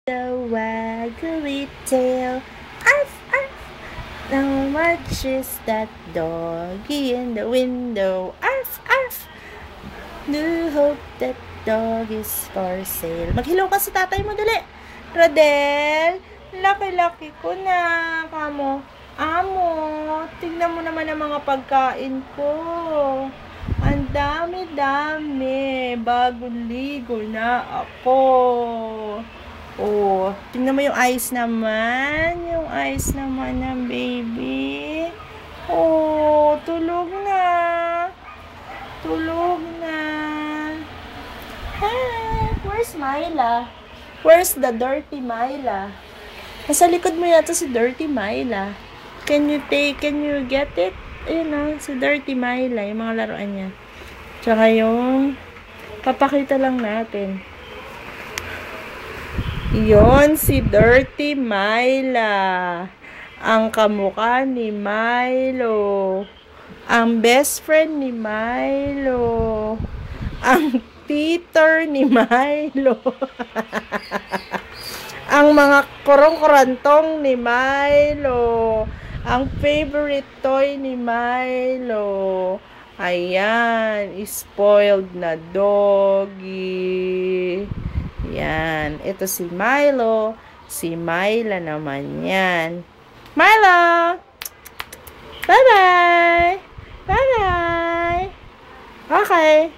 The waggly tail. Arf, arf. Now watches that doggy in the window. Arf, arf. Do hope that dog is for sale. Maghilaw ka sa tatay mo, dali. Rodel, laki-laki ko na. Kamo, amo, tignan mo naman ang mga pagkain ko. Ang dami-dami. Bagong ligo na ako. Oh, tingnan mo yung eyes naman. Yung eyes naman ng baby. Oh, tulog na. Tulog na. Hey, where's Myla? Where's the dirty Myla? Nasa likod mo yata si dirty Myla. Can you get it? Ayun na, si dirty Myla, yung mga laruan niya. Tsaka yung, papakita lang natin. Yon si Dirty Myla. Ang kamukha ni Milo. Ang best friend ni Milo. Ang teeter ni Milo. Ang mga kurong-kurantong ni Milo. Ang favorite toy ni Milo. Ayan, spoiled na doggy. Yan. Ito si Milo. Si Myla naman yan. Milo! Bye-bye! Bye-bye! Okay.